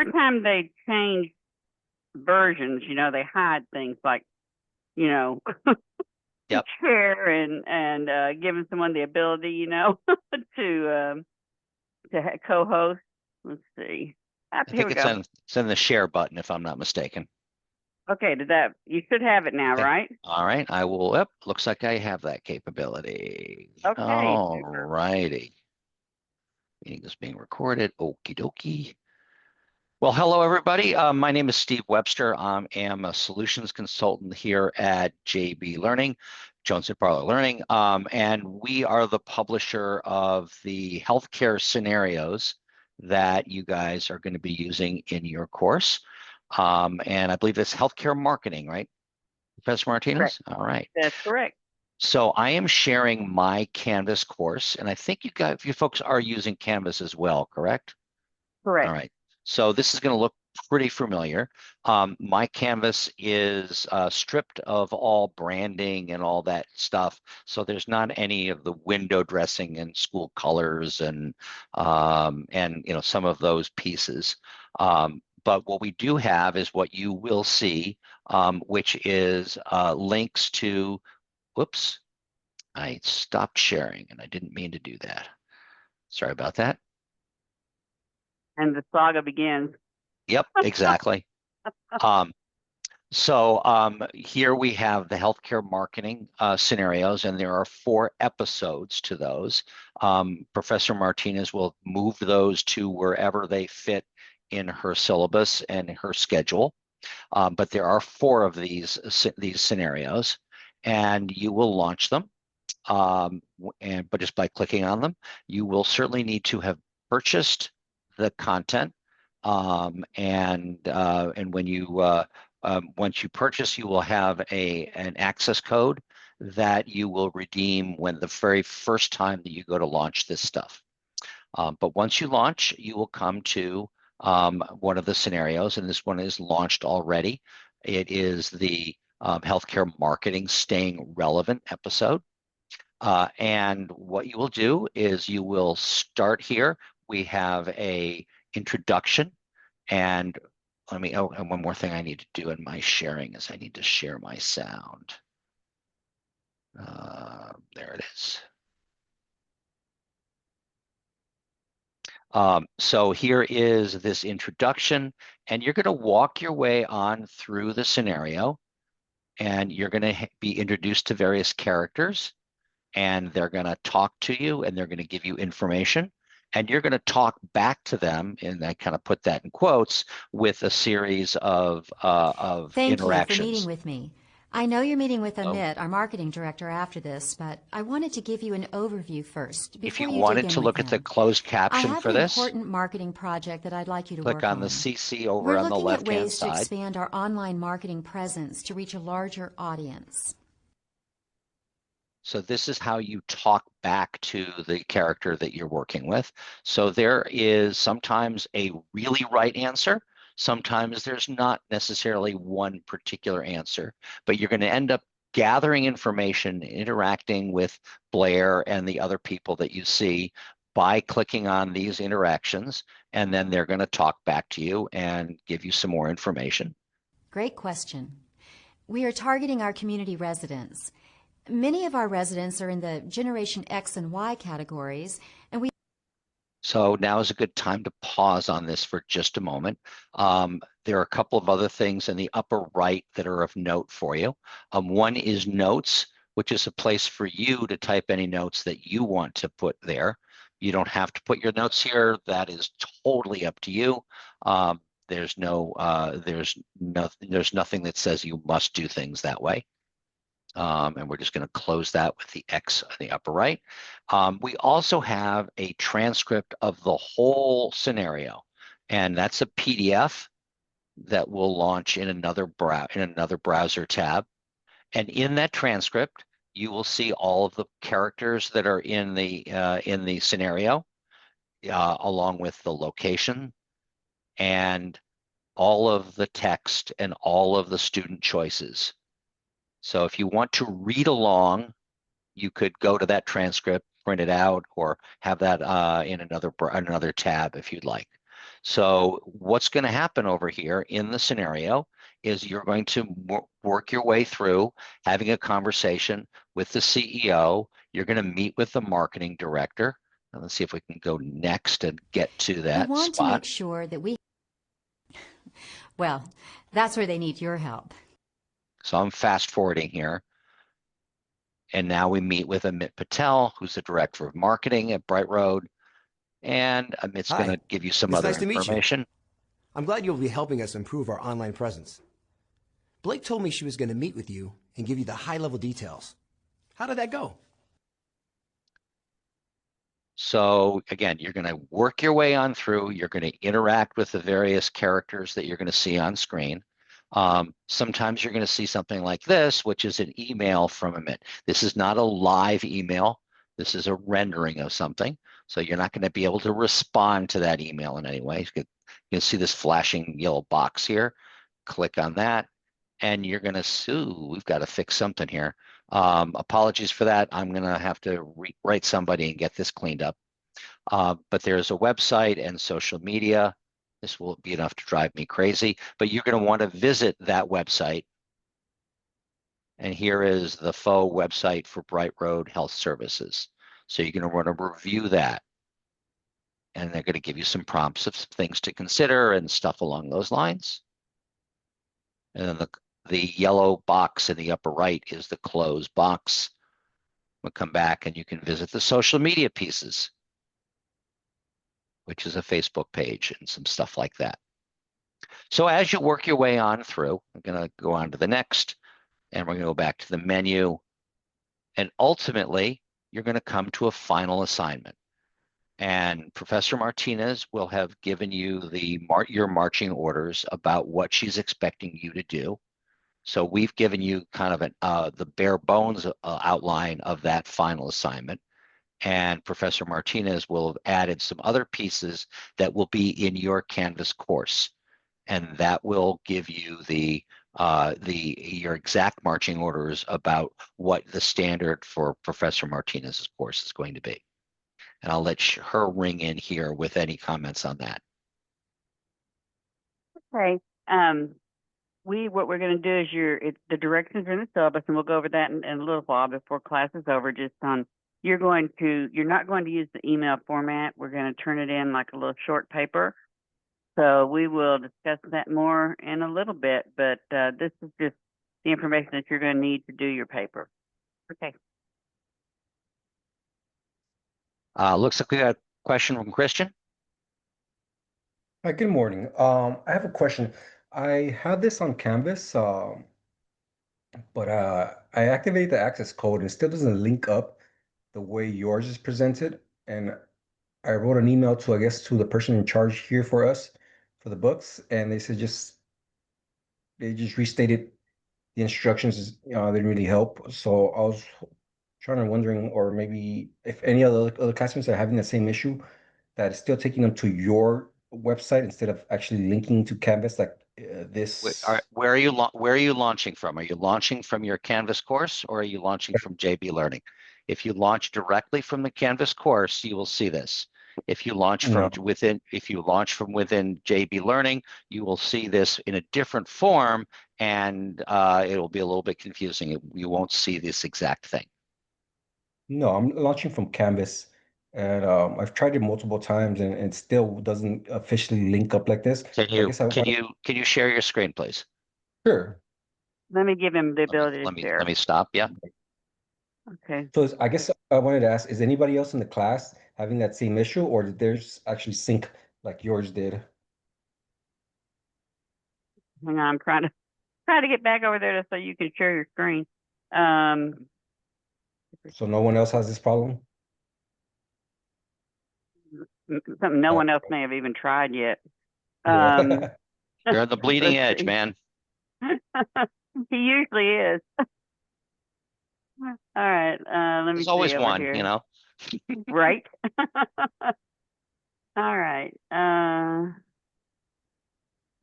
every time they change versions, they hide things like, you know, Yep. share and giving someone the ability, to co-host. Let's see. I Here think we go. it's in the share button, if I'm not mistaken. Okay, you should have it now, Okay. right? All right. I will. Yep. Looks like I have that capability. Okay, All super. righty. Meeting is being recorded. Okie dokie. Well, hello, everybody. My name is Steve Webster. I am a solutions consultant here at JB Learning, Jones & Barlow Learning, and we are the publisher of the healthcare scenarios that you guys are going to be using in your course. And I believe it's healthcare marketing, right, Professor Correct. Martinez? All right. That's correct. So I am sharing my Canvas course, and I think you folks are using Canvas as well, correct? All Correct. right. So this is going to look pretty familiar. My Canvas is stripped of all branding and all that stuff. So there's not any of the window dressing and school colors and some of those pieces. But what we do have is what you will see, which is links to. Whoops, I stopped sharing and I didn't mean to do that. Sorry about that. And the saga begins. Yep, exactly. So here we have the healthcare marketing scenarios, and there are 4 episodes to those. Professor Martinez will move those to wherever they fit in her syllabus and her schedule. But there are 4 of these scenarios, and you will launch them. But just by clicking on them, you will certainly need to have purchased the content. And when you once you purchase, you will have an access code that you will redeem when the very first time that you go to launch this stuff. But once you launch, you will come to one of the scenarios, and this one is launched already. It is the healthcare marketing staying relevant episode. And what you will do is you will start here. We have a introduction, and and one more thing I need to do in my sharing is I need to share my sound. There it is. So here is this introduction, and you're going to walk your way on through the scenario, and you're going to be introduced to various characters, and they're going to talk to you, and they're going to give you information, and you're going to talk back to them, and I kind of put that in quotes, with a series of Thank you for meeting interactions. with me. I know you're meeting with So Amit, our marketing director, after this, but I wanted to give you an overview first if before you you dig wanted in to with look at the him. closed I caption have for an this, important marketing project that I'd like you to click work on the on. CC over We're on the looking at left-hand ways to side. expand our online marketing presence to reach a larger audience. So this is how you talk back to the character that you're working with. So there is sometimes a really right answer. Sometimes there's not necessarily one particular answer, but you're going to end up gathering information, interacting with Blair and the other people that you see by clicking on these interactions, and then they're going to talk back to you and give you some more information. Great question. We are targeting our community residents. Many of our residents are in the Generation X and Y categories, and we So now is a good time to pause on this for just a moment. There are a couple of other things in the upper right that are of note for you. One is notes, which is a place for you to type any notes that you want to put there. You don't have to put your notes here. That is totally up to you. There's nothing that says you must do things that way. And we're just going to close that with the X in the upper right. We also have a transcript of the whole scenario, and that's a PDF that will launch in another browser tab. And in that transcript, you will see all of the characters that are in the scenario, along with the location and all of the text and all of the student choices. So if you want to read along, you could go to that transcript, print it out, or have that in another tab if you'd like. So what's going to happen over here in the scenario is you're going to work your way through having a conversation with the CEO. You're going to meet with the marketing director. And let's see if we can go next and get to We that want to spot. make sure that well, that's where they need your help. So I'm fast forwarding here. And now we meet with Amit Patel, who's the director of marketing at Bright Road. And Amit's going Hi. to give you some It's other nice to meet you. information. I'm glad you'll be helping us improve our online presence. Blake told me she was going to meet with you and give you the high-level details. How did that go? So again, you're going to work your way on through. You're going to interact with the various characters that you're going to see on screen. Sometimes you're going to see something like this, which is an email from Amit. This is not a live email. This is a rendering of something. So you're not going to be able to respond to that email in any way. You can see this flashing yellow box here. Click on that, and you're going to sue. We've got to fix something here. Apologies for that. I'm going to have to write somebody and get this cleaned up. But there's a website and social media. This will be enough to drive me crazy, but you're going to want to visit that website. And here is the faux website for Bright Road Health Services. So you're going to want to review that. And they're going to give you some prompts of things to consider and stuff along those lines. And then the yellow box in the upper right is the close box. We'll come back and you can visit the social media pieces, which is a Facebook page and some stuff like that. So as you work your way on through, I'm going to go on to the next, and we're going to go back to the menu. And ultimately, you're going to come to a final assignment. And Professor Martinez will have given you your marching orders about what she's expecting you to do. So we've given you kind of the bare bones outline of that final assignment. And Professor Martinez will have added some other pieces that will be in your Canvas course. And that will give you your exact marching orders about what the standard for Professor Martinez's course is going to be. And I'll let her ring in here with any comments on that. Okay. What we're going to do is the directions are in the syllabus, and we'll go over that in a little while before class is over. Just on, you're not going to use the email format. We're going to turn it in like a little short paper. So we will discuss that more in a little bit, but this is just the information that you're going to need to do your paper. Okay. Looks like we got a question from Christian. Hi, good morning. I have a question. I had this on Canvas, but I activated the access code and it still doesn't link up the way yours is presented. And I wrote an email to, I guess, to the person in charge here for us for the books, and they said they just restated the instructions. They didn't really help. So I was wondering, or maybe if any other classmates are having the same issue, that it's still taking them to your website instead of actually linking to Canvas like this. Where are you launching from? Are you launching from your Canvas course, or are you launching from JB Learning? If you launch directly from the Canvas course, you will see this. If you launch from within JB Learning, you will see this in a different form, and it will be a little bit confusing. You won't see this exact thing. No, I'm launching from Canvas, and I've tried it multiple times, and it still doesn't officially link up like this. Can you share your screen, please? Sure. Let me give him the ability to share. Let me stop. Yeah. Okay. So I guess I wanted to ask, is anybody else in the class having that same issue, or did theirs actually sync like yours did? Hang on, I'm trying to get back over there so you can share your screen. So no one else has this problem? Something no one else may have even tried yet. Yeah. You're on the bleeding edge, man. He usually is. All right, let me There's see always over one, here. you know. Right. All right. Let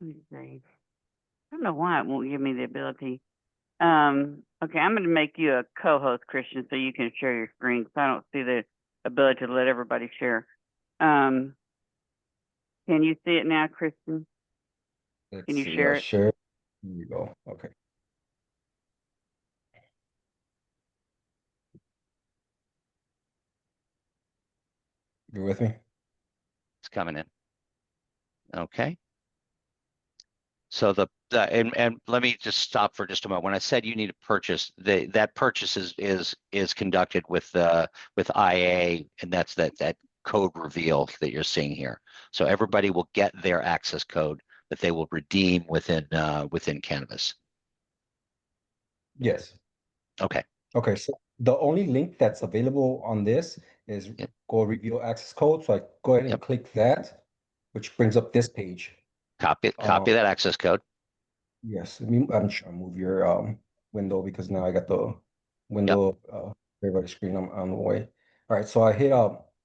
me see. I don't know why it won't give me the ability. Okay, I'm going to make you a co-host, Christian, so you can share your screen, because I don't see the ability to let everybody share. Can Can you see it now, Kristen? Let's Can you see. share I it? share. Here we go. Okay. You with me? It's coming in. Okay. So and let me just stop for just a moment. When I said you need to purchase, that purchase is conducted with IA, and that's that code reveal that you're seeing here. So everybody will get their access code that they will redeem within Canvas. Yes. Okay. Okay. So the only link that's available on this is Yep. go reveal access code. So I go ahead and Yep. click that, which brings up this page. Copy that access code. Yes. I'm trying to move your window because now I got the Yep. window everybody screen on the way. All right. So I hit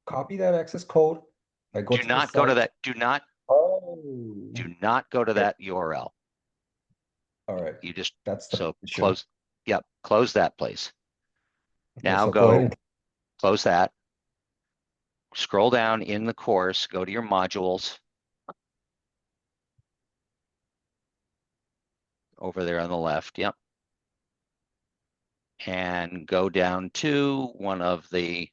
copy that access code. I go Do to the not go to site. that. Oh. Do not go to Okay. that URL. All right. You just That's the so issue. close. Yep. Close that, please. Okay, Now so go ahead go and close that. Scroll down in the course, go to your modules. Over there on the left, yep. And go down to one of the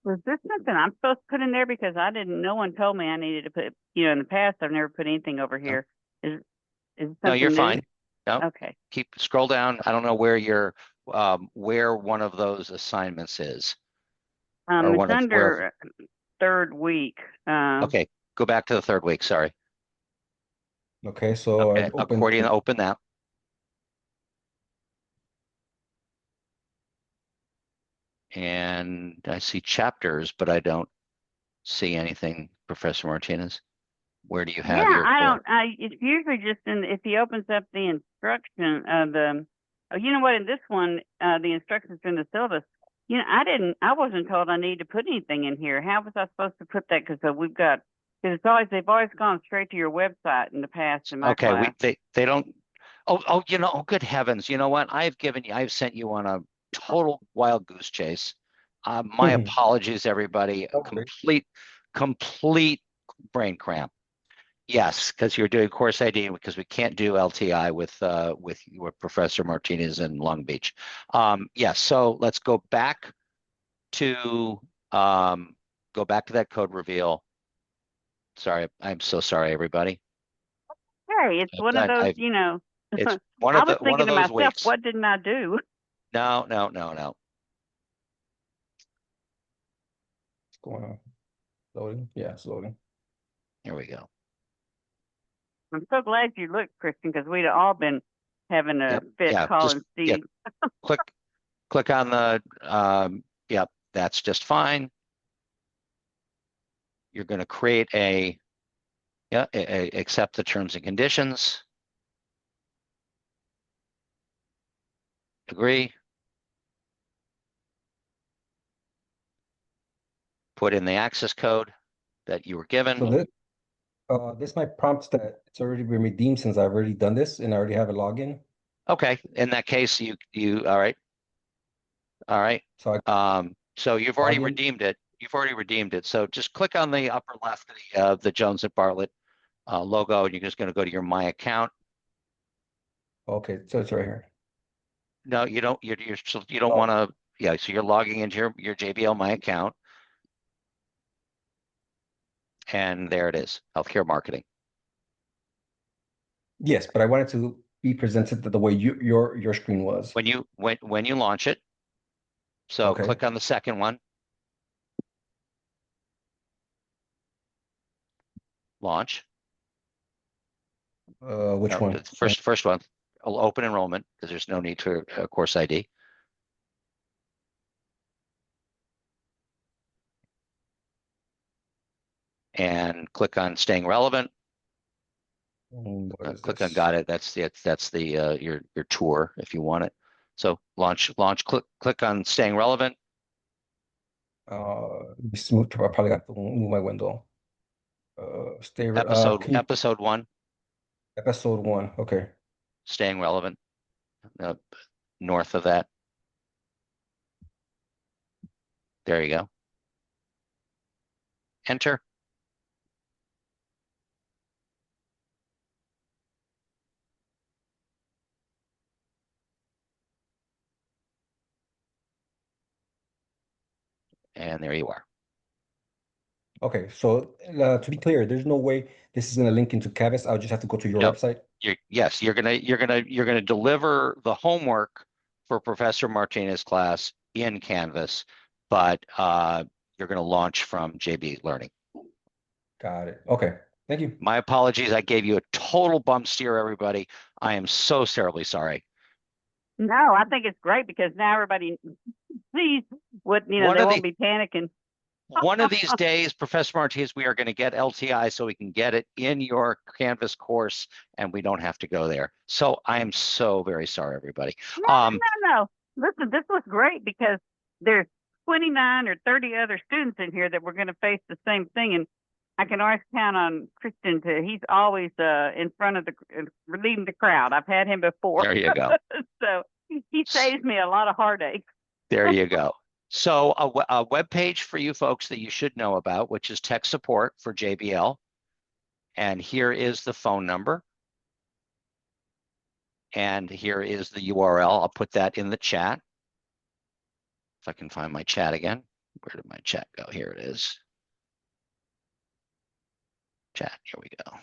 Was this something I'm supposed to put in there? Because I didn't, no one told me I needed to put, in the past, I've never put anything over here. Is it No, you're something new? fine. No, Okay. keep scroll down. I don't know where where one of those assignments is. Or It's one of where under third week. okay, go back to the third week, sorry. okay, so Okay, I opened accordion, open that. And I see chapters, but I don't see anything, Professor Martinez. Where do you have Yeah, your I core? don't, it's usually just if he opens up the instruction of you know what, in this one, the instructions in the syllabus, I wasn't told I need to put anything in here. How was I supposed to put that? Because they've always gone straight to your website in the past in my Okay, class. they don't. Oh, good heavens! You know what? I've sent you on a total wild goose chase. My apologies, everybody. No worries. Complete brain cramp. Yes, because you're doing course ID because we can't do LTI with Professor Martinez in Long Beach. Yes, so let's go back to that code reveal. Sorry, I'm so sorry, everybody. Hey, it's one of those, It's I was one thinking of to those myself, weeks. what didn't I do? No. What's going on? Loading? Yeah, it's loading. Here we go. I'm so glad you looked, Kristen, because we'd all been having a fit calling Steve. Click on the yep, that's just fine. You're going to create accept the terms and conditions. Agree. Put in the access code that you were given. So this might prompt that it's already been redeemed since I've already done this and I already have a login. Okay, in that case, you all right. So you've already redeemed it. So just click on the upper left of the Jones and Bartlett logo, and you're just going to go to your My Account. Okay, so it's right here. No, you don't. You don't want to. Yeah, so you're logging into your JBL My Account, and there it is, healthcare marketing. Yes, but I wanted to be presented the way your screen was. When you launch it, so Okay. click on the second one. Launch. Which one? First one. Open enrollment, because there's no need for course ID. And click on staying relevant. Click on got it. That's the your tour if you want it. So launch. Click on staying relevant. Smooth. I probably got to move my window. Episode 1. Episode 1. Okay. staying relevant, uh, north of that. There you go. Enter. And there you are. Okay. So to be clear, there's no way this is going to link into Canvas. I'll just have to go to your No, website. yes, you're gonna deliver the homework for Professor Martinez class in Canvas, but you're gonna launch from JB Learning. Got it. Okay. Thank you. My apologies, I gave you a total bump steer, everybody. I am so terribly sorry. No, I think it's great because now everybody sees what, you know, One they of won't the be panicking. one of these days, Professor Martinez, we are going to get LTI so we can get it in your Canvas course and we don't have to go there. So I am so very sorry, everybody. No. Listen, this was great because there's 29 or 30 other students in here that were going to face the same thing. And I can always count on Christian he's always in front of leading the crowd. I've had him before. There you go. So he saves me a lot of heartache. There you go. So a web page for you folks that you should know about, which is tech support for JBL. And here is the phone number. And here is the URL. I'll put that in the chat. If I can find my chat again. Where did my chat go? Here it is. Chat, here we go.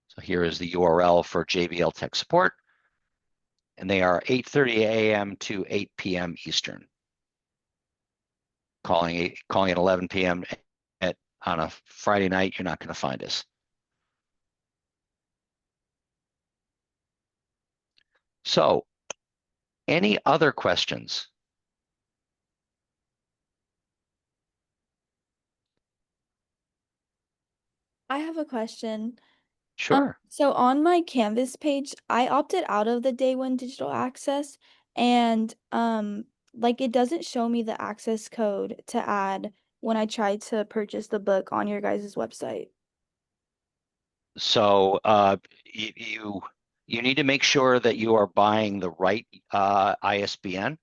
So here is the URL for JBL Tech Support. And they are 8:30 a.m. to 8 p.m. Eastern. Calling at 11 p.m. on a Friday night, you're not going to find us. So, any other questions? I have a question. Sure. So on my Canvas page, I opted out of the day one digital access and like it doesn't show me the access code to add when I tried to purchase the book on your guys' website. So you need to make sure that you are buying the right ISBN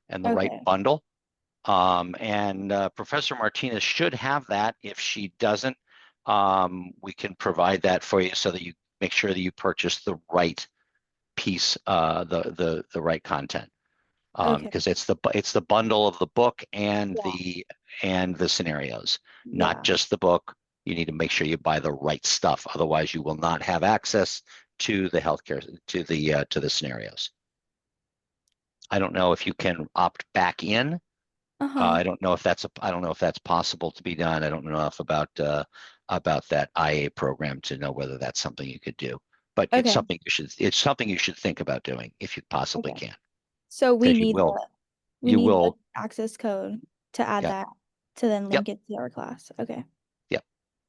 and the right Okay. bundle. And Professor Martinez should have that. If she doesn't, we can provide that for you so that you make sure that you purchase the right piece, the right content. Okay. Because it's the bundle of the book and Yeah. the scenarios, not Yeah. just the book. You need to make sure you buy the right stuff. Otherwise, you will not have access to the healthcare, to the scenarios. I don't know if you can opt back in. I don't know if that's possible to be done. I don't know enough about that IA program to know whether that's something you could do. But it's Okay. something you should think about doing if you possibly Okay. can. So we Because you need will. we You need the will. access code to add Yeah. that to then Yep. link it to our class. Okay. Yep.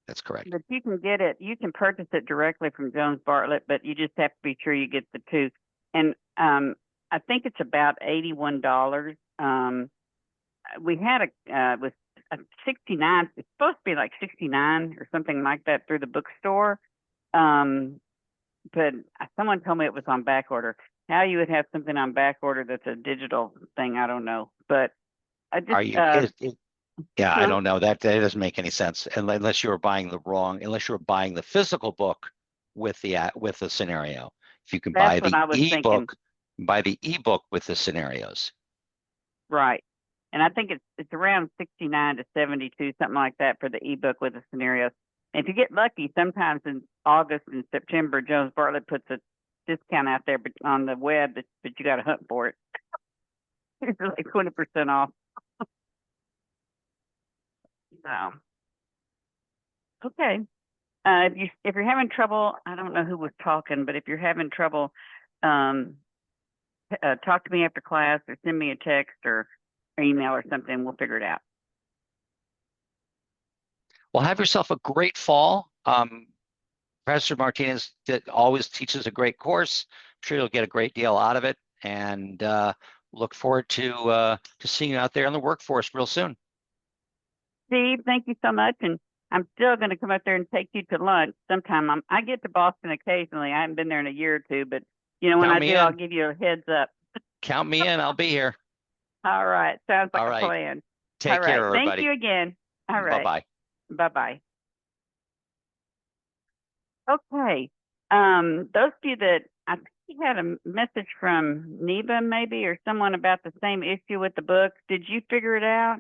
That's correct. But you can get it, you can purchase it directly from Jones Bartlett, but you just have to be sure you get the two. And I think it's about $81. We had it was 69. It's supposed to be like 69 or something like that through the bookstore. But someone told me it was on back order. How you would have something on back order that's a digital thing, I don't know. But I just Are you? Yeah, I huh? don't know. That doesn't make any sense unless you were buying the physical book with the scenario. If you can That's buy what the I was thinking. ebook with the scenarios. Right. And I think it's around 69 to 72, something like that for the ebook with the scenarios. And if you get lucky, sometimes in August and September, Jones Bartlett puts a discount out there on the web, but you got to hunt for it. It's like 20% off. So, okay. If you're having trouble, I don't know who was talking, but if you're having trouble, talk to me after class or send me a text or email or something. We'll figure it out. Well, have yourself a great fall. Professor Martinez always teaches a great course. I'm sure you'll get a great deal out of it, and look forward to seeing you out there in the workforce real soon. Steve, thank you so much, and I'm still going to come up there and take you to lunch sometime. I get to Boston occasionally. I haven't been there in a year or two, but when Count I me do, I'll in. give you a heads up. Count me in. I'll be here. All right. Sounds like All a right. plan. Take All care, right. Thank everybody. you again. All right. Bye-bye. Bye-bye. Okay. Those of you that I think you had a message from Neva maybe or someone about the same issue with the book. Did you figure it out?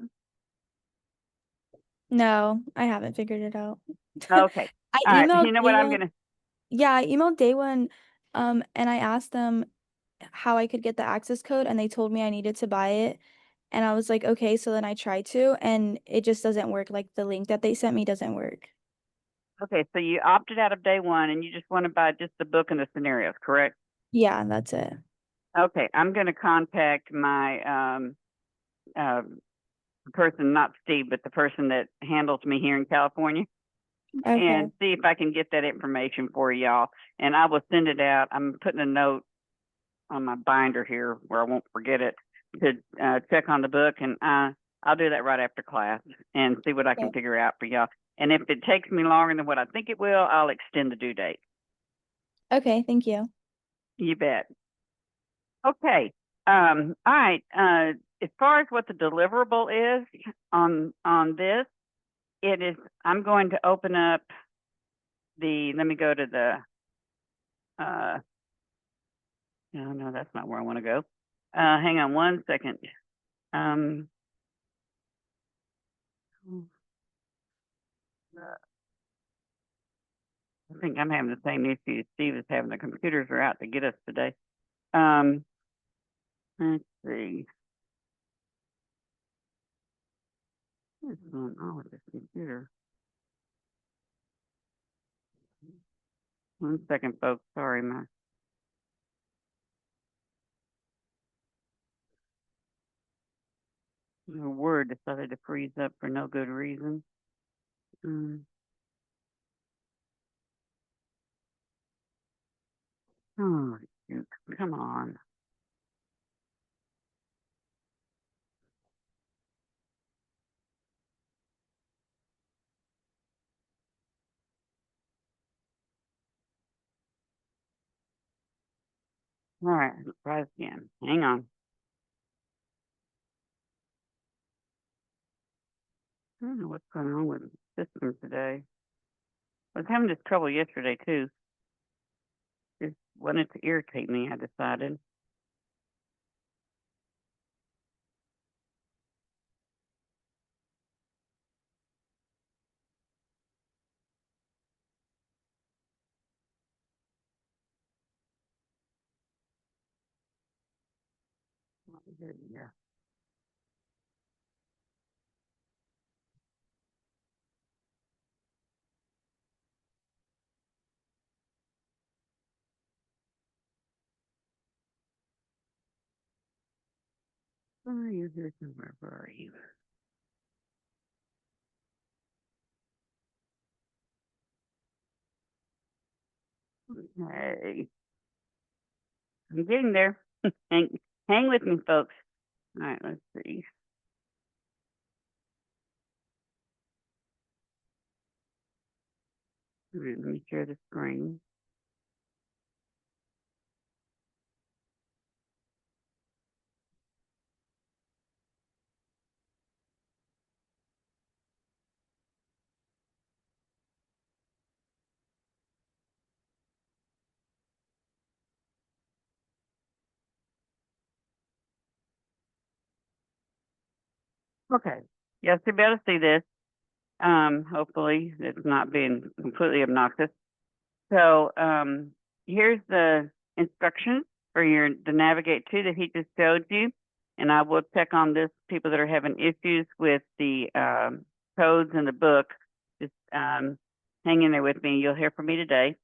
No, I haven't figured it out. Okay. I All right. emailed You know what I'm Day gonna Yeah, I emailed Day One, and I asked them how I could get the access code, and they told me I needed to buy it. And I was like, okay, so then I tried to, and it just doesn't work. Like the link that they sent me doesn't work. Okay, so you opted out of Day One and you just want to buy just the book and the scenarios, correct? Yeah, that's it. Okay, I'm gonna contact my person, not Steve, but the person that handles me here in California, Okay. and see if I can get that information for y'all. And I will send it out. I'm putting a note on my binder here where I won't forget it to check on the book, and I'll do that right after class and see what I can Okay. figure out for y'all. And if it takes me longer than what I think it will, I'll extend the due date. Okay, thank you. You bet. Okay. All right. As far as what the deliverable is on this, it is. I'm going to open up the. Let me go to the. No, that's not where I want to go. Hang on one second. I think I'm having the same issue Steve is having. The computers are out to get us today. Let's see. What's going on with this computer? One second, folks. Sorry, my Word decided to freeze up for no good reason. Oh, shoot. Come on. All right, let's try this again. Hang on. I don't know what's going on with the system today. I was having this trouble yesterday too. Just wanted to irritate me, I decided. Yeah. Where are you here somewhere? Where are you? Hey. I'm getting there. hang with me, folks. All right, let's see. All right, let me share the screen. Okay. Yes, you'll be able to see this. Hopefully it's not being completely obnoxious. So here's the instructions for the navigate to that he just showed you. And I will check on this, people that are having issues with the codes in the book. Just hang in there with me. You'll hear from me today.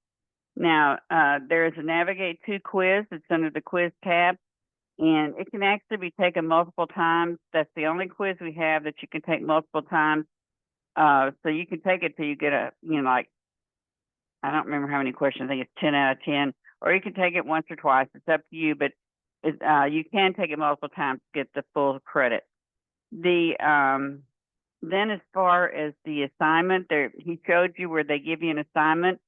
Now, there is a navigate to quiz. It's under the quiz tab. And it can actually be taken multiple times. That's the only quiz we have that you can take multiple times. So you can take it till you get like, I don't remember how many questions. I think it's 10 out of 10, or you can take it once or twice. It's up to you, but you can take it multiple times to get the full credit. The then as far as the assignment, there he showed you where they give you an assignment.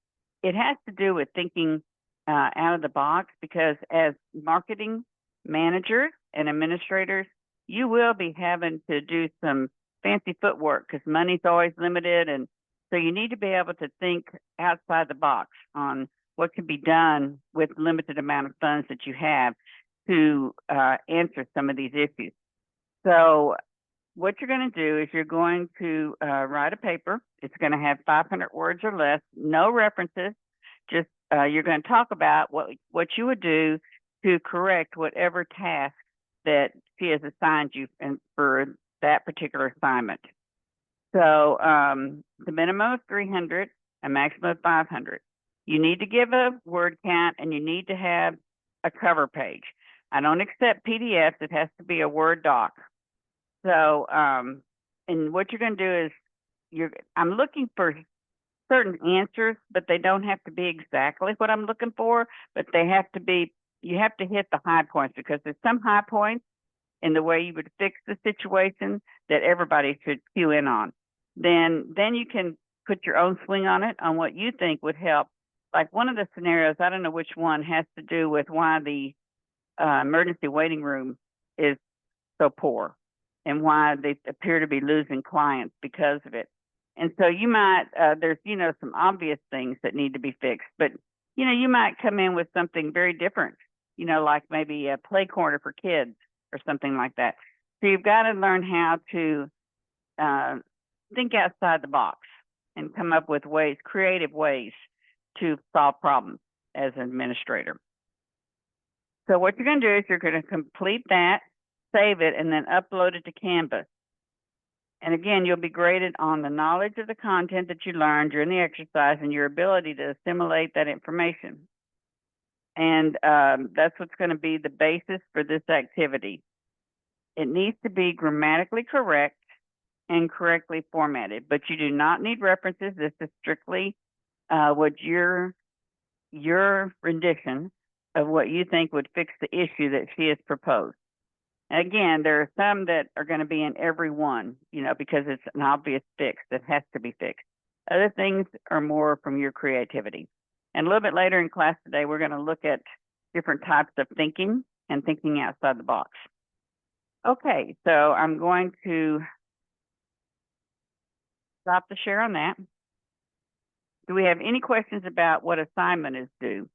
It has to do with thinking out of the box, because as marketing managers and administrators, you will be having to do some fancy footwork because money's always limited, and so you need to be able to think outside the box on what can be done with limited amount of funds that you have to answer some of these issues. So what you're going to do is you're going to write a paper. It's going to have 500 words or less, no references. Just you're going to talk about what you would do to correct whatever task that she has assigned you for that particular assignment. So the minimum of 300, a maximum of 500. You need to give a word count, and you need to have a cover page. I don't accept PDFs. It has to be a Word doc. So, and what you're going to do is I'm looking for certain answers, but they don't have to be exactly what I'm looking for, but they have to be, you have to hit the high points, because there's some high points in the way you would fix the situation that everybody should cue in on. Then you can put your own swing on it, on what you think would help. Like one of the scenarios, I don't know which one, has to do with why the emergency waiting room is so poor and why they appear to be losing clients because of it. And so you might, there's, some obvious things that need to be fixed, but, you might come in with something very different, like maybe a play corner for kids or something like that. So you've got to learn how to think outside the box and come up with creative ways to solve problems as an administrator. So what you're going to do is you're going to complete that, save it, and then upload it to Canvas. And again, you'll be graded on the knowledge of the content that you learned during the exercise and your ability to assimilate that information. And that's what's going to be the basis for this activity. It needs to be grammatically correct and correctly formatted, but you do not need references. This is strictly what your rendition of what you think would fix the issue that she has proposed. Again, there are some that are going to be in every one, because it's an obvious fix that has to be fixed. Other things are more from your creativity. And a little bit later in class today, we're going to look at different types of thinking and thinking outside the box. Okay, so I'm going to stop the share on that. Do we have any questions about what assignment is due?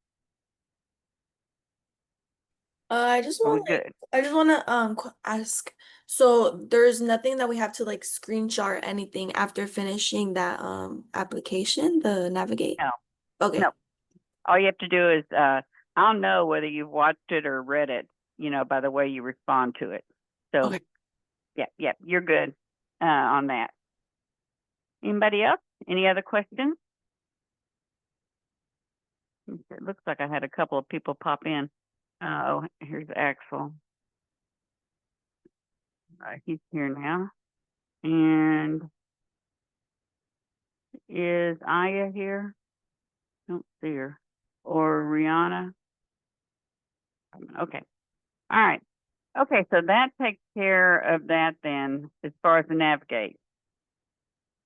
I just Are we want good? I just want to ask. So there's nothing that we have to like screenshot or anything after finishing that application, the Navigate. No. Okay. No. All you have to do is I'll know whether you've watched it or read it, by the way you respond to it. So Okay. yeah, you're good on that. Anybody else? Any other questions? It looks like I had a couple of people pop in. Oh, here's Axel. He's here now. And is Aya here? Don't see her. Or Rihanna? Okay. All right. Okay, so that takes care of that then, as far as the Navigate.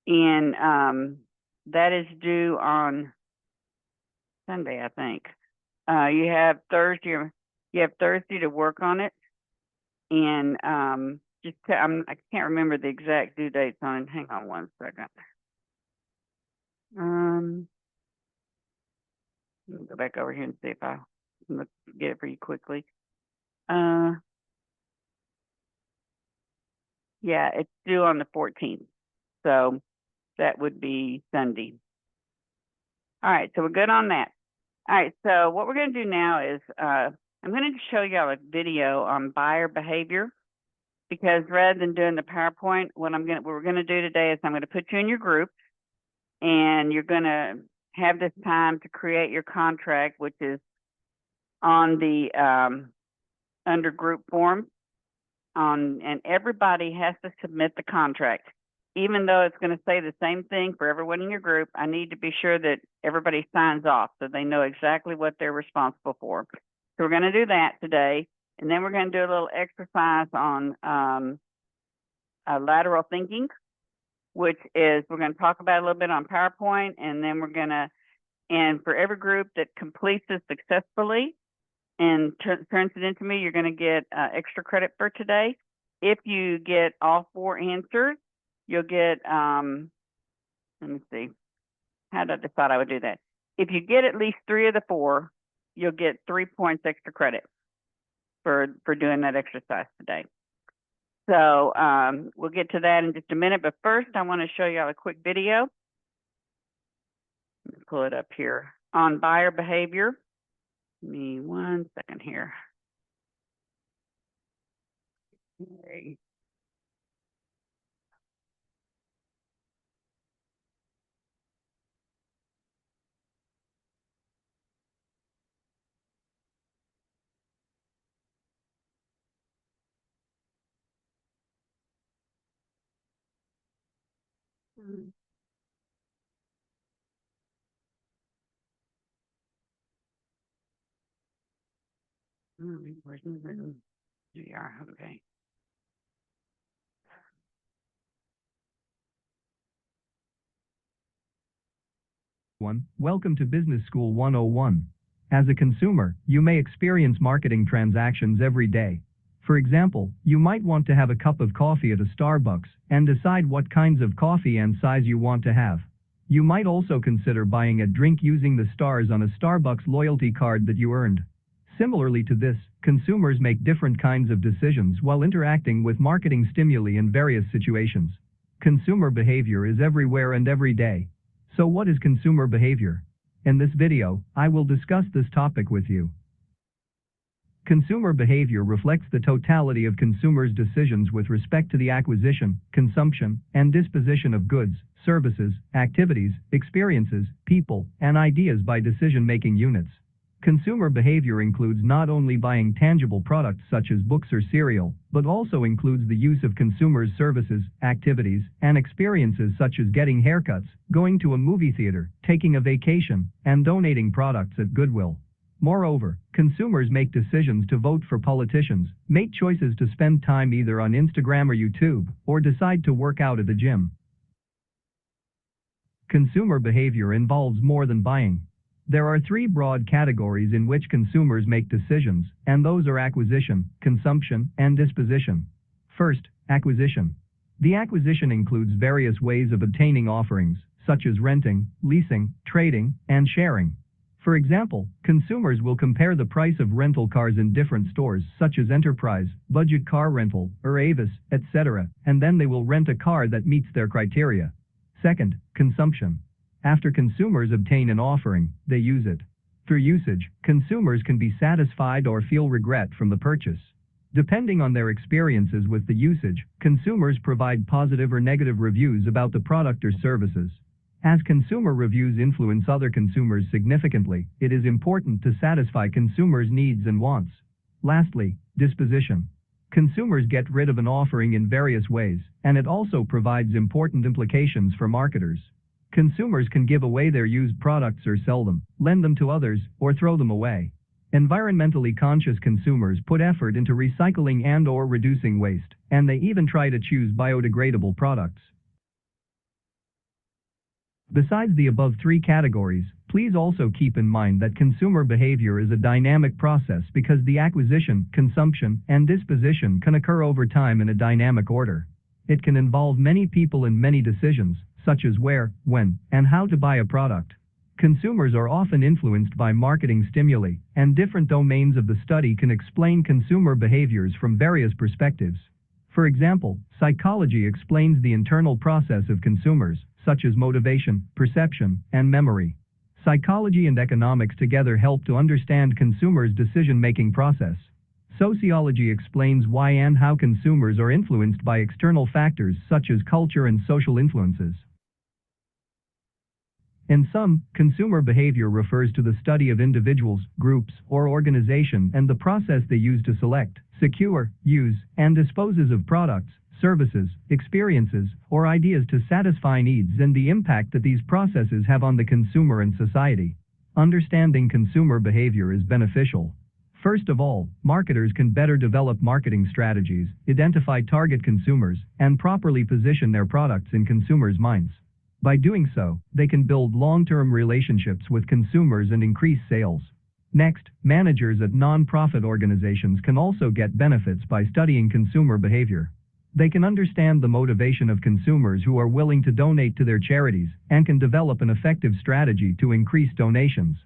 And that is due on Sunday, I think. You have Thursday to work on it. And I can't remember the exact due dates on it. Hang on one second. Let me go back over here and see if I can get it for you quickly. Yeah, it's due on the 14th. So that would be Sunday. All right, so we're good on that. All right, so what we're going to do now is I'm going to show y'all a video on buyer behavior, because rather than doing the PowerPoint, what we're going to do today is I'm going to put you in your group, and you're going to have this time to create your contract, which is on the under group form. And everybody has to submit the contract. Even though it's going to say the same thing for everyone in your group, I need to be sure that everybody signs off so they know exactly what they're responsible for. So we're going to do that today. And then we're going to do a little exercise on lateral thinking. which is we're going to talk about it a little bit on PowerPoint, and then and for every group that completes this successfully and turns it into me, you're going to get extra credit for today. If you get all 4 answers, you'll get, let me see, how did I decide I would do that? If you get at least 3 of the 4, you'll get 3 points extra credit for doing that exercise today. So we'll get to that in just a minute, but first I want to show you all a quick video. Let me pull it up here on buyer behavior. Give me 1 second here. Okay. Where's my room? Here you are. Okay. Welcome to Business School 101. As a consumer, you may experience marketing transactions every day. For example, you might want to have a cup of coffee at a Starbucks and decide what kinds of coffee and size you want to have. You might also consider buying a drink using the stars on a Starbucks loyalty card that you earned. Similarly to this, consumers make different kinds of decisions while interacting with marketing stimuli in various situations. Consumer behavior is everywhere and every day. So what is consumer behavior? In this video, I will discuss this topic with you. Consumer behavior reflects the totality of consumers' decisions with respect to the acquisition, consumption, and disposition of goods, services, activities, experiences, people, and ideas by decision-making units. Consumer behavior includes not only buying tangible products such as books or cereal, but also includes the use of consumers' services, activities, and experiences such as getting haircuts, going to a movie theater, taking a vacation, and donating products at Goodwill. Moreover, consumers make decisions to vote for politicians, make choices to spend time either on Instagram or YouTube, or decide to work out at the gym. Consumer behavior involves more than buying. There are 3 broad categories in which consumers make decisions, and those are acquisition, consumption, and disposition. First, acquisition. The acquisition includes various ways of obtaining offerings, such as renting, leasing, trading, and sharing. For example, consumers will compare the price of rental cars in different stores such as Enterprise, Budget Car Rental, or Avis, etc., and then they will rent a car that meets their criteria. Second, consumption. After consumers obtain an offering, they use it. Through usage, consumers can be satisfied or feel regret from the purchase. Depending on their experiences with the usage, consumers provide positive or negative reviews about the product or services. As consumer reviews influence other consumers significantly, it is important to satisfy consumers' needs and wants. Lastly, disposition. Consumers get rid of an offering in various ways, and it also provides important implications for marketers. Consumers can give away their used products or sell them, lend them to others, or throw them away. Environmentally conscious consumers put effort into recycling and/or reducing waste, and they even try to choose biodegradable products. Besides the above 3 categories, please also keep in mind that consumer behavior is a dynamic process because the acquisition, consumption, and disposition can occur over time in a dynamic order. It can involve many people and many decisions, such as where, when, and how to buy a product. Consumers are often influenced by marketing stimuli, and different domains of the study can explain consumer behaviors from various perspectives. For example, psychology explains the internal process of consumers, such as motivation, perception, and memory. Psychology and economics together help to understand consumers' decision-making process. Sociology explains why and how consumers are influenced by external factors such as culture and social influences. In sum, consumer behavior refers to the study of individuals, groups, or organizations and the process they use to select, secure, use, and dispose of products, services, experiences, or ideas to satisfy needs and the impact that these processes have on the consumer and society. Understanding consumer behavior is beneficial. First of all, marketers can better develop marketing strategies, identify target consumers, and properly position their products in consumers' minds. By doing so, they can build long-term relationships with consumers and increase sales. Next, managers at non-profit organizations can also get benefits by studying consumer behavior. They can understand the motivation of consumers who are willing to donate to their charities and can develop an effective strategy to increase donations.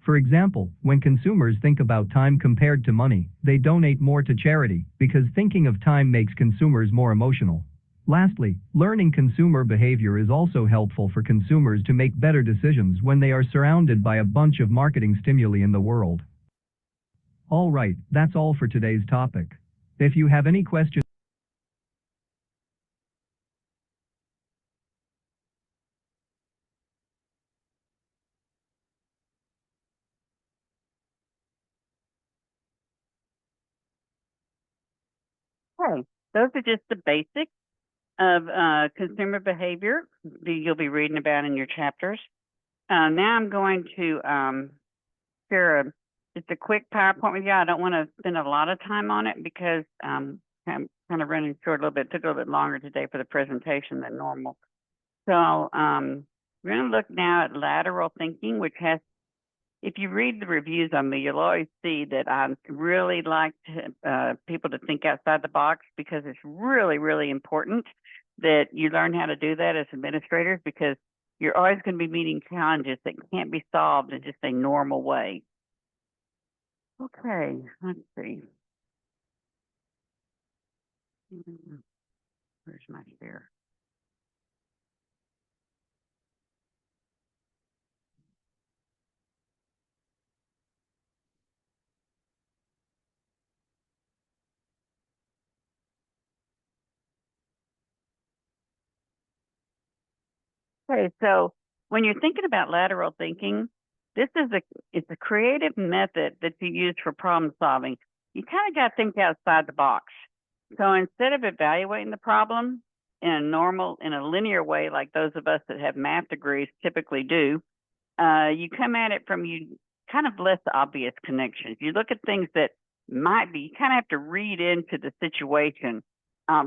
For example, when consumers think about time compared to money, they donate more to charity because thinking of time makes consumers more emotional. Lastly, learning consumer behavior is also helpful for consumers to make better decisions when they are surrounded by a bunch of marketing stimuli in the world. All right, that's all for today's topic. If you have any questions, Okay, those are just the basics of consumer behavior that you'll be reading about in your chapters. Now I'm going to share just a quick PowerPoint with you. I don't want to spend a lot of time on it because I'm kind of running short a little bit. It took a little bit longer today for the presentation than normal. So we're going to look now at lateral thinking, which has, if you read the reviews on me, you'll always see that I really like people to think outside the box because it's really, really important that you learn how to do that as administrators because you're always going to be meeting challenges that can't be solved in just a normal way. Okay, let's see. Where's my share? Okay, so when you're thinking about lateral thinking, this is it's a creative method that you use for problem solving. You kind of got to think outside the box. So instead of evaluating the problem in a linear way, like those of us that have math degrees typically do, you come at it from kind of less obvious connections. You look at things that might be, you kind of have to read into the situation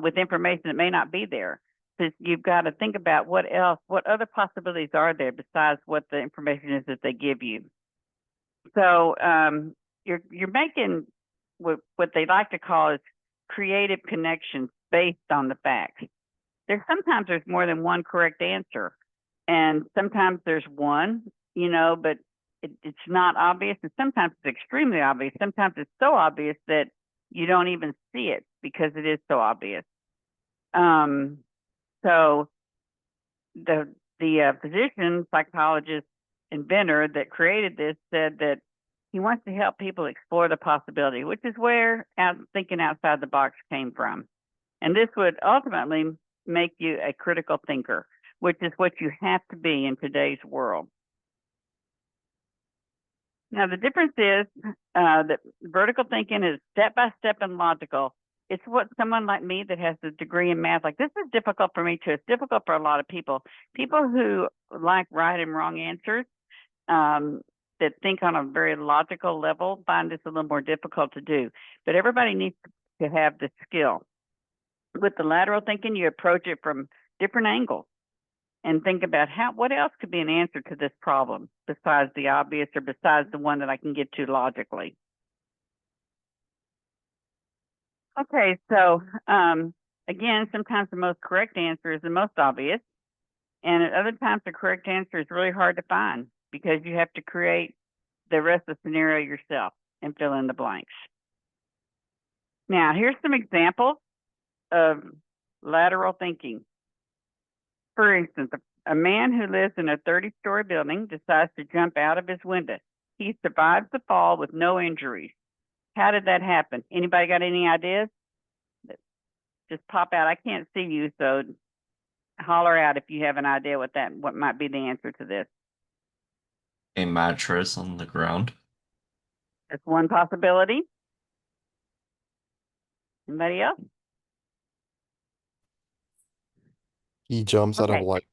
with information that may not be there. So you've got to think about what other possibilities are there besides what the information is that they give you. So you're making what they like to call is creative connections based on the facts. Sometimes there's more than one correct answer, and sometimes there's one, but it's not obvious, and sometimes it's extremely obvious. Sometimes it's so obvious that you don't even see it because it is so obvious. So the physician, psychologist, inventor that created this said that he wants to help people explore the possibility, which is where thinking outside the box came from. And this would ultimately make you a critical thinker, which is what you have to be in today's world. Now, the difference is that vertical thinking is step-by-step and logical. It's what someone like me that has a degree in math, like this is difficult for me too. It's difficult for a lot of people. People who like right and wrong answers, that think on a very logical level, find this a little more difficult to do. But everybody needs to have the skill. With the lateral thinking, you approach it from different angles and think about what else could be an answer to this problem besides the obvious or besides the one that I can get to logically. Okay, so again, sometimes the most correct answer is the most obvious, and at other times the correct answer is really hard to find because you have to create the rest of the scenario yourself and fill in the blanks. Now, here's some examples of lateral thinking. For instance, a man who lives in a 30-story building decides to jump out of his window. He survives the fall with no injuries. How did that happen? Anybody got any ideas? Just pop out. I can't see you, so holler out if you have an idea what might be the answer to this. A mattress on the ground. That's one possibility. Anybody else? He jumps out of Okay. like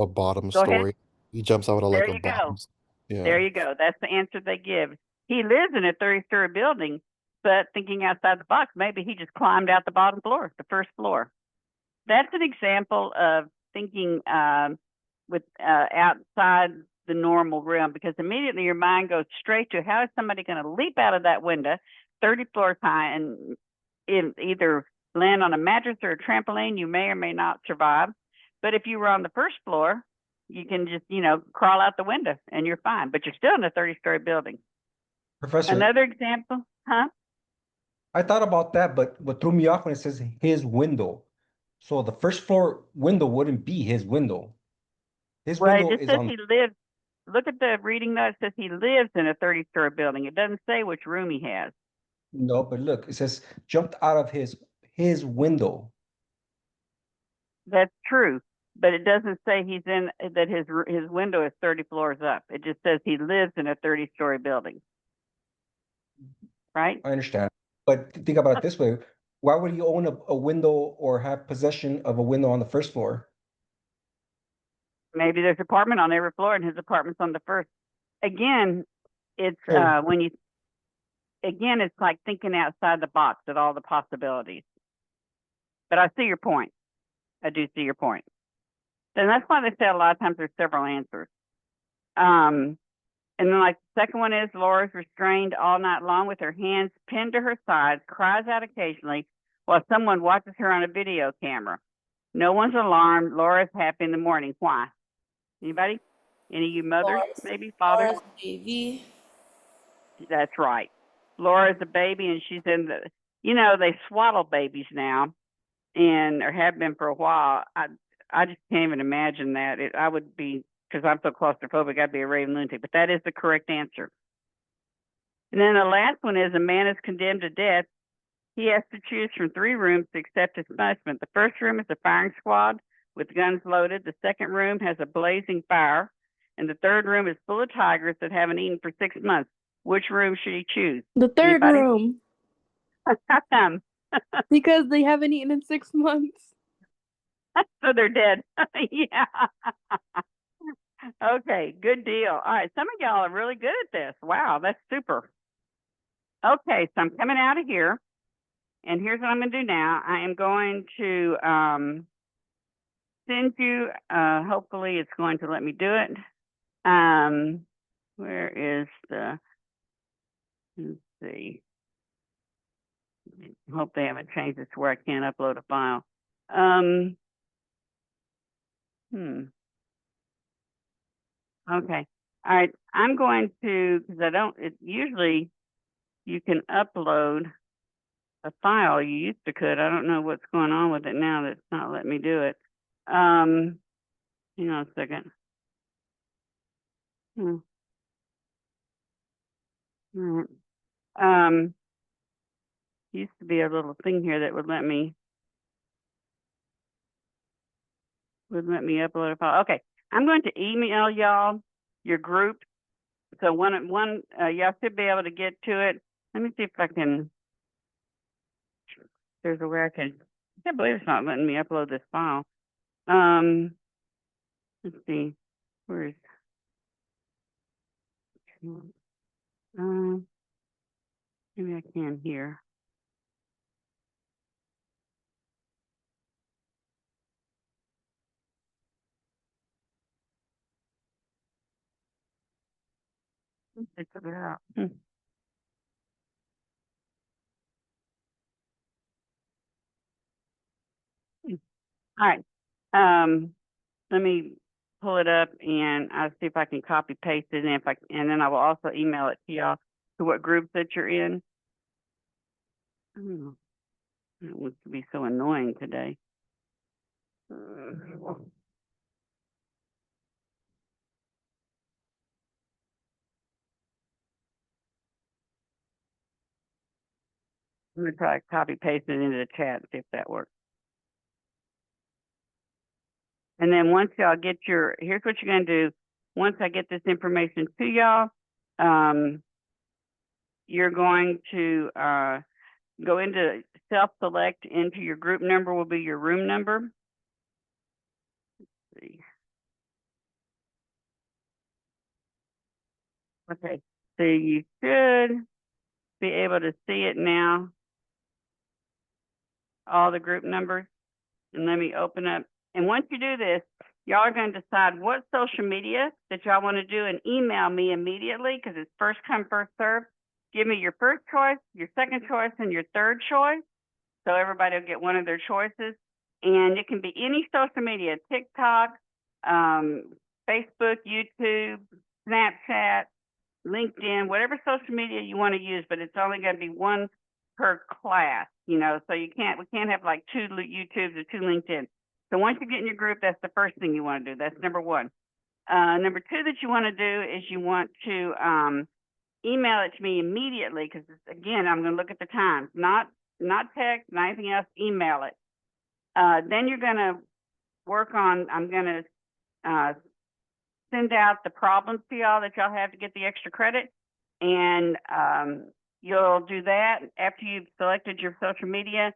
a bottom Go ahead. story. He jumps out of There like you a go. bottom. Yeah. There you go. That's the answer they give. He lives in a 30-story building, but thinking outside the box, maybe he just climbed out the bottom floor, the first floor. That's an example of thinking with outside the normal realm, because immediately your mind goes straight to how is somebody going to leap out of that window 30 floors high and either land on a mattress or a trampoline. You may or may not survive. But if you were on the first floor, you can just, crawl out the window and you're fine, but you're still in a 30-story building. Professor, Another example, huh? I thought about that, but what threw me off when it says his window. So the first floor window wouldn't be his window. His Well, it window just is says on. he lives. Look at the reading note. It says he lives in a 30-story building. It doesn't say which room he has. No, but look, it says jumped out of his window. That's true, but it doesn't say he's in that his window is 30 floors up. It just says he lives in a 30-story building. Right? I understand. But think about it this way. Why would he own a window or have possession of a window on the first floor? Maybe there's an apartment on every floor and his apartment's on the first. Again, it's Sure. it's like thinking outside the box at all the possibilities. But I see your point. I do see your point. And that's why they say a lot of times there's several answers. And then like the second one is Laura's restrained all night long with her hands pinned to her sides, cries out occasionally while someone watches her on a video camera. No one's alarmed. Laura's happy in the morning. Why? Anybody? Any of you mothers, maybe fathers? Laura's baby. That's right. Laura's a baby and she's in they swaddle babies now and or have been for a while. I just can't even imagine that. I would be, because I'm so claustrophobic, I'd be a raving lunatic, but that is the correct answer. And then the last one is a man is condemned to death. He has to choose from 3 rooms to accept his punishment. The first room is a firing squad with guns loaded. The second room has a blazing fire. And the third room is full of tigers that haven't eaten for 6 months. Which room should he choose? The third Anybody? room, How come? because they haven't eaten in 6 months. So they're dead. Yeah. Okay, good deal. All right, some of y'all are really good at this. Wow, that's super. Okay, so I'm coming out of here, and here's what I'm going to do now. I am going to send you, hopefully it's going to let me do it. Where is let's see. Hope they haven't changed it to where I can't upload a file. Okay. All right. I'm going to, because usually you can upload a file. You used to could. I don't know what's going on with it now that's not letting me do it. Hang on a second. All right. Used to be a little thing here that would let me upload a file. Okay. I'm going to email y'all your group. So y'all should be able to get to it. Let me see if I can. There's a way I can't believe it's not letting me upload this file. Let's see. Where's maybe I can here. Let's figure it out. All right. Let me pull it up and I'll see if I can copy paste it, and then I will also email it to y'all to what group that you're in. Oh, it wants to be so annoying today. Let me try to copy paste it into the chat and see if that works. And then once y'all get here's what you're gonna do. Once I get this information to y'all, you're going to go into self-select into your group number will be your room number. Let's see. Okay, so you should be able to see it now. All the group numbers. And let me open up. And once you do this, y'all are going to decide what social media that y'all want to do and email me immediately because it's first come, first served. Give me your first choice, your second choice, and your third choice. So everybody will get one of their choices. And it can be any social media, TikTok, Facebook, YouTube, Snapchat, LinkedIn, whatever social media you want to use, but it's only going to be one per class, you know, so we can't have like 2 YouTubes or 2 LinkedIn. So once you get in your group, that's the first thing you want to do. That's number 1. Number 2 that you want to do is you want to email it to me immediately because, again, I'm going to look at the times, not text, not anything else, email it. Then you're going to work on, I'm going to send out the problems to y'all that y'all have to get the extra credit. And you'll do that after you've selected your social media.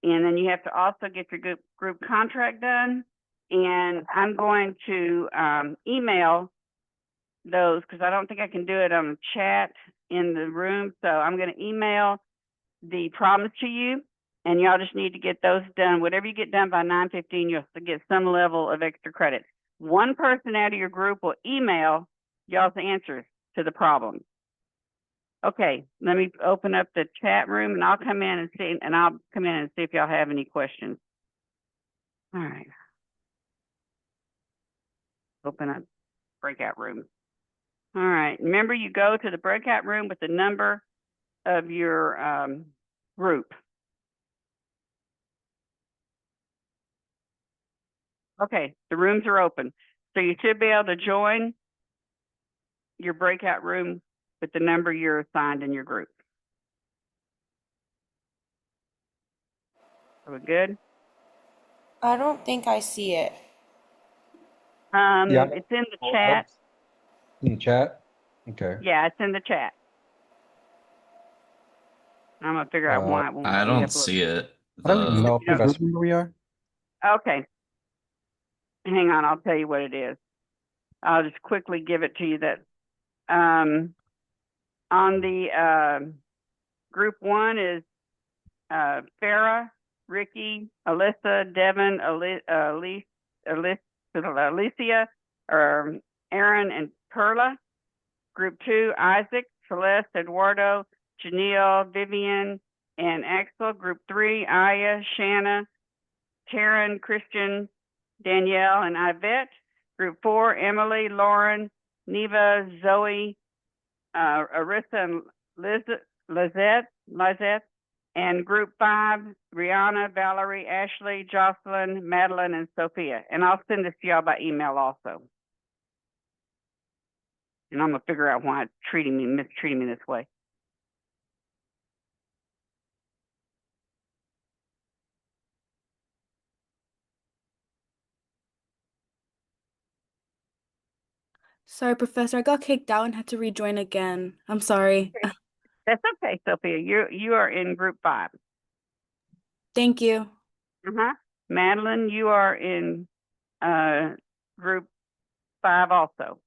And then you have to also get your group contract done. And I'm going to email those because I don't think I can do it on chat in the room. So I'm going to email the problems to you. And y'all just need to get those done. Whatever you get done by 9:15, you'll get some level of extra credit. One person out of your group will email y'all's answers to the problem. Okay, let me open up the chat room and I'll come in and see, if y'all have any questions. All right. Open up breakout room. All right, remember you go to the breakout room with the number of your group. Okay, the rooms are open. So you should be able to join your breakout room with the number you're assigned in your group. Are we good? I don't think I see it. Yeah. It's in the chat. In the chat? Okay. Yeah, it's in the chat. I'm gonna figure out why it won't. I don't see it. I don't even know Yeah. what group number we are. Okay. Hang on, I'll tell you what it is. I'll just quickly give it to you that on the group 1 is Farah, Ricky, Alyssa, Devin, Alicia, or Aaron and Perla. Group 2, Isaac, Celeste, Eduardo, Janelle, Vivian, and Axel. Group 3, Aya, Shanna, Taryn, Christian, Danielle, and Yvette. Group 4, Emily, Lauren, Neva, Zoe, Arissa, and Lizette. And group 5, Rihanna, Valerie, Ashley, Jocelyn, Madeline, and Sophia. And I'll send this to y'all by email also. And I'm gonna figure out why it's mistreating me this way. Sorry, Professor. I got kicked out and had to rejoin again. I'm sorry. That's okay, Sophia. You are in group 5. Thank you. Madeline, you are in group 5 also.